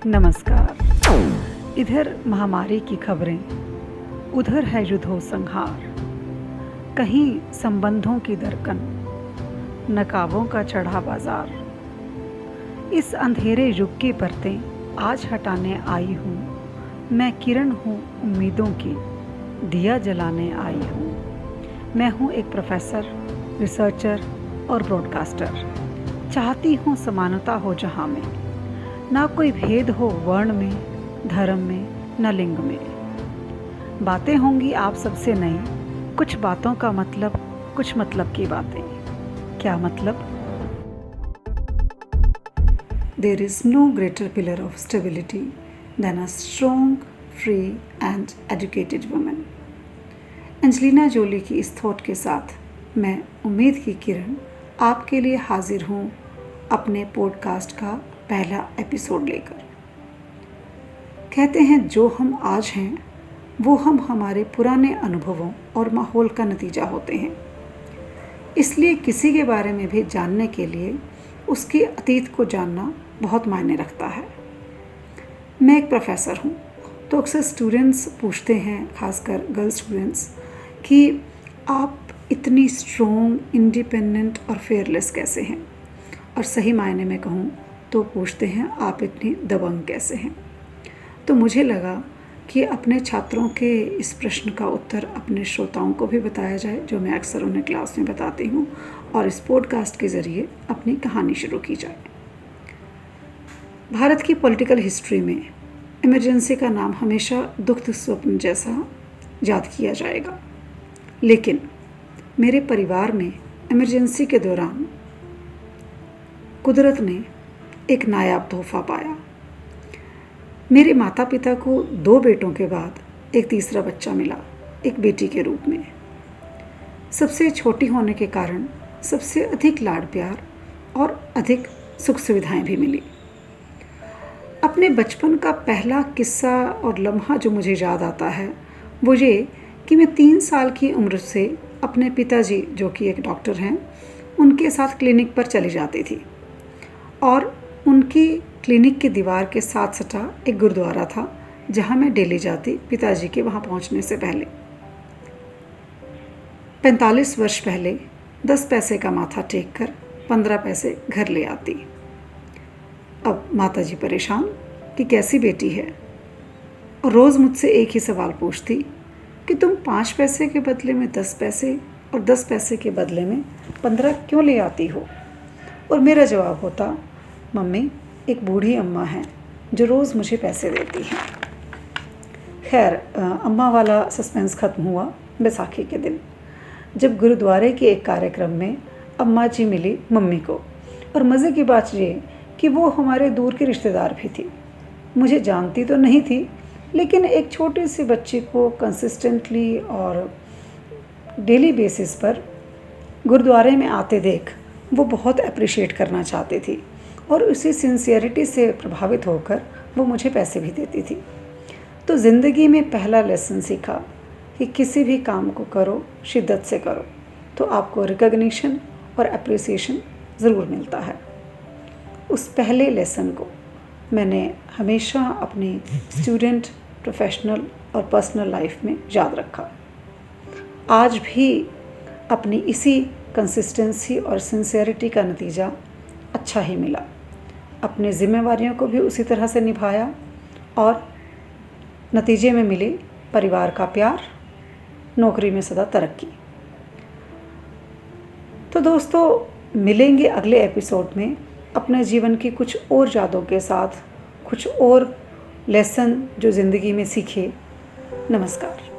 नमस्कार। इधर महामारी की खबरें, उधर है युद्धो संहार। कहीं संबंधों की दरकन, नकाबों का चढ़ा बाजार। इस अंधेरे युग की परतें आज हटाने आई हूँ। मैं किरण हूँ उम्मीदों की, दिया जलाने आई हूँ। मैं हूँ एक प्रोफेसर, रिसर्चर और ब्रॉडकास्टर। चाहती हूँ समानता हो जहाँ में, ना कोई भेद हो वर्ण में, धर्म में, न लिंग में। बातें होंगी आप सबसे नई, कुछ बातों का मतलब, कुछ मतलब की बातें। क्या मतलब? There is no greater pillar of stability than a strong, free and educated woman. Angelina Jolie की इस थॉट के साथ मैं उम्मीद की किरण आपके लिए हाजिर हूँ अपने पॉडकास्ट का पहला एपिसोड लेकर। कहते हैं जो हम आज हैं वो हम हमारे पुराने अनुभवों और माहौल का नतीजा होते हैं। इसलिए किसी के बारे में भी जानने के लिए उसके अतीत को जानना बहुत मायने रखता है। मैं एक प्रोफेसर हूँ, तो अक्सर स्टूडेंट्स पूछते हैं, खासकर गर्ल स्टूडेंट्स, कि आप इतनी स्ट्रॉन्ग, इंडिपेंडेंट और फेयरलेस कैसे हैं? और सही मायने में कहूँ तो पूछते हैं आप इतनी दबंग कैसे हैं? तो मुझे लगा कि अपने छात्रों के इस प्रश्न का उत्तर अपने श्रोताओं को भी बताया जाए, जो मैं अक्सर उन्हें क्लास में बताती हूँ, और इस पॉडकास्ट के ज़रिए अपनी कहानी शुरू की जाए। भारत की पॉलिटिकल हिस्ट्री में इमरजेंसी का नाम हमेशा दुख स्वप्न जैसा याद किया जाएगा, लेकिन मेरे परिवार में इमरजेंसी के दौरान कुदरत ने एक नायाब तोहफा पाया। मेरे माता पिता को 2 बेटों के बाद एक तीसरा बच्चा मिला, एक बेटी के रूप में। सबसे छोटी होने के कारण सबसे अधिक लाड प्यार और अधिक सुख सुविधाएं भी मिली। अपने बचपन का पहला किस्सा और लम्हा जो मुझे याद आता है वो ये कि मैं 3 साल की उम्र से अपने पिताजी, जो कि एक डॉक्टर हैं, उनके साथ क्लिनिक पर चली जाती थी। और उनकी क्लिनिक की दीवार के साथ सटा एक गुरुद्वारा था, जहाँ मैं डेली जाती पिताजी के वहाँ पहुँचने से पहले। 45 वर्ष पहले 10 पैसे का माथा टेक कर 15 पैसे घर ले आती। अब माताजी परेशान कि कैसी बेटी है, और रोज़ मुझसे एक ही सवाल पूछती कि तुम 5 पैसे के बदले में 10 पैसे और 10 पैसे के बदले में 15 क्यों ले आती हो? और मेरा जवाब होता, मम्मी, एक बूढ़ी अम्मा है जो रोज़ मुझे पैसे देती हैं। खैर, अम्मा वाला सस्पेंस ख़त्म हुआ बैसाखी के दिन, जब गुरुद्वारे के एक कार्यक्रम में अम्मा जी मिली मम्मी को। और मज़े की बात ये कि वो हमारे दूर के रिश्तेदार भी थी। मुझे जानती तो नहीं थी, लेकिन एक छोटी सी बच्ची को कंसिस्टेंटली और डेली बेसिस पर गुरुद्वारे में आते देख वो बहुत अप्रिशिएट करना चाहती थी, और उसी सिंसियरिटी से प्रभावित होकर वो मुझे पैसे भी देती थी। तो ज़िंदगी में पहला लेसन सीखा कि किसी भी काम को करो, शिद्दत से करो, तो आपको रिकॉग्निशन और अप्रिसिएशन ज़रूर मिलता है। उस पहले लेसन को मैंने हमेशा अपनी स्टूडेंट, प्रोफेशनल और पर्सनल लाइफ में याद रखा। आज भी अपनी इसी कंसिस्टेंसी और सिंसियरिटी का नतीजा अच्छा ही मिला। अपनी जिम्मेवारियों को भी उसी तरह से निभाया, और नतीजे में मिली परिवार का प्यार, नौकरी में सदा तरक्की। तो दोस्तों, मिलेंगे अगले एपिसोड में अपने जीवन की कुछ और यादों के साथ, कुछ और लेसन जो ज़िंदगी में सीखे। नमस्कार।